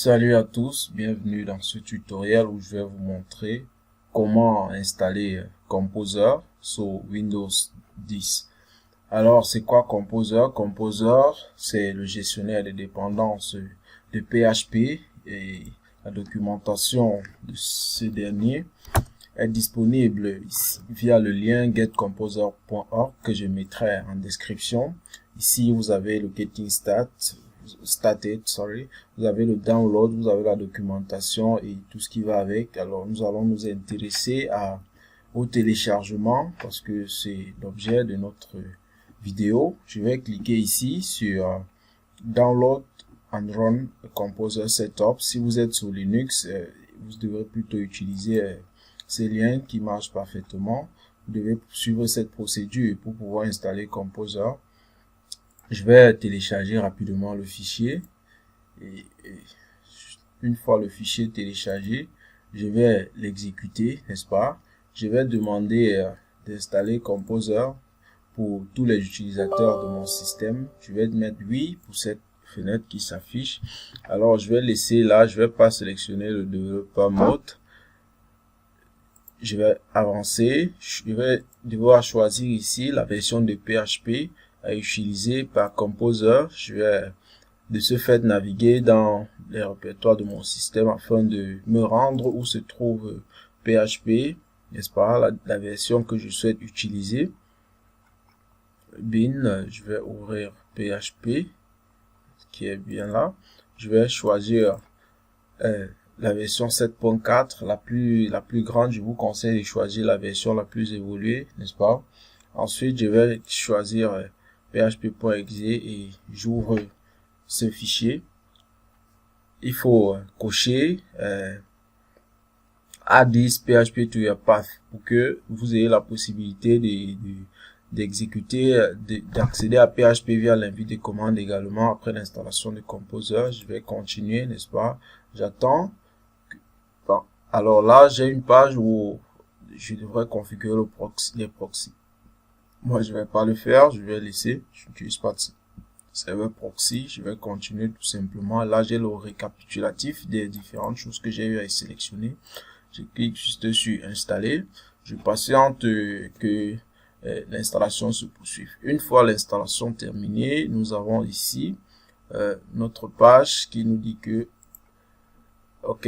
Salut à tous, bienvenue dans ce tutoriel où je vais vous montrer comment installer Composer sur Windows 10. Alors, c'est quoi Composer? Composer, c'est le gestionnaire des dépendances de PHP et la documentation de ce dernier est disponible ici, via le lien getcomposer.org que je mettrai en description. Ici, vous avez le Getting Started, vous avez le download, vous avez la documentation et tout ce qui va avec. Alors, nous allons nous intéresser au téléchargement parce que c'est l'objet de notre vidéo. Je vais cliquer ici sur Download and Run Composer Setup. Si vous êtes sur Linux, vous devrez plutôt utiliser ces liens qui marchent parfaitement. Vous devez suivre cette procédure pour pouvoir installer Composer. Je vais télécharger rapidement le fichier et une fois le fichier téléchargé, je vais l'exécuter, n'est-ce pas? Je vais demander d'installer Composer pour tous les utilisateurs de mon système. Je vais mettre oui pour cette fenêtre qui s'affiche. Alors je vais laisser là, je vais pas sélectionner le développeur mode. Je vais avancer, je vais devoir choisir ici la version de PHP à utiliser par Composer. Je vais de ce fait naviguer dans les répertoires de mon système afin de me rendre où se trouve PHP, n'est-ce pas, la version que je souhaite utiliser. Bin, je vais ouvrir PHP qui est bien là. Je vais choisir la version 7.4, la plus grande. Je vous conseille de choisir la version la plus évoluée, n'est-ce pas? Ensuite, je vais choisir php.exe et j'ouvre ce fichier. Il faut cocher add this PHP to your path pour que vous ayez la possibilité d'exécuter, d'accéder à PHP via l'invite de commande également après l'installation de Composer. Je vais continuer, n'est-ce pas? J'attends. Bon. Alors là, j'ai une page où je devrais configurer les proxys. Moi, je vais pas le faire, je vais laisser. Je n'utilise pas de serveur proxy. Je vais continuer tout simplement. Là, j'ai le récapitulatif des différentes choses que j'ai eu à sélectionner. Je clique juste sur installer. Je patiente que l'installation se poursuive. Une fois l'installation terminée, nous avons ici notre page qui nous dit que OK,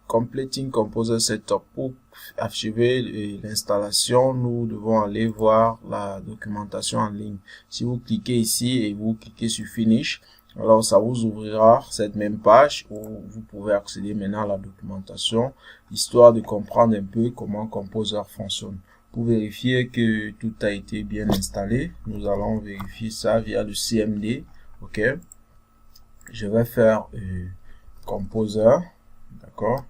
completing Composer Setup. Pour achever l'installation, nous devons aller voir la documentation en ligne. Si vous cliquez ici et vous cliquez sur Finish, alors ça vous ouvrira cette même page où vous pouvez accéder maintenant à la documentation, histoire de comprendre un peu comment Composer fonctionne. Pour vérifier que tout a été bien installé, nous allons vérifier ça via le CMD. OK, je vais faire Composer, d'accord,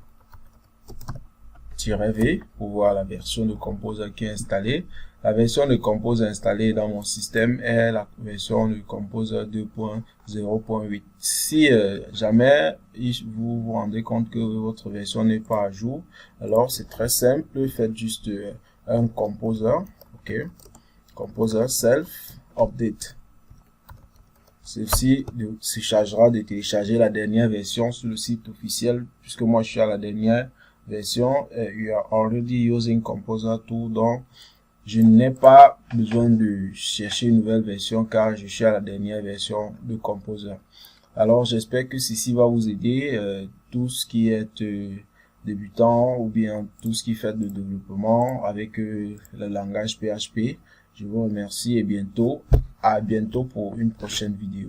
-V pour voir la version de Composer qui est installée. La version de Composer installée dans mon système est la version de Composer 2.0.8. Si jamais vous vous rendez compte que votre version n'est pas à jour, alors c'est très simple, faites juste un Composer, OK, Composer self update. Ceci se chargera de télécharger la dernière version sur le site officiel, puisque moi je suis à la dernière version. You are already using Composer 2, donc je n'ai pas besoin de chercher une nouvelle version car je suis à la dernière version de Composer. Alors j'espère que ceci va vous aider, tout ce qui est débutant ou bien tout ce qui fait de développement avec le langage PHP. Je vous remercie et à bientôt pour une prochaine vidéo.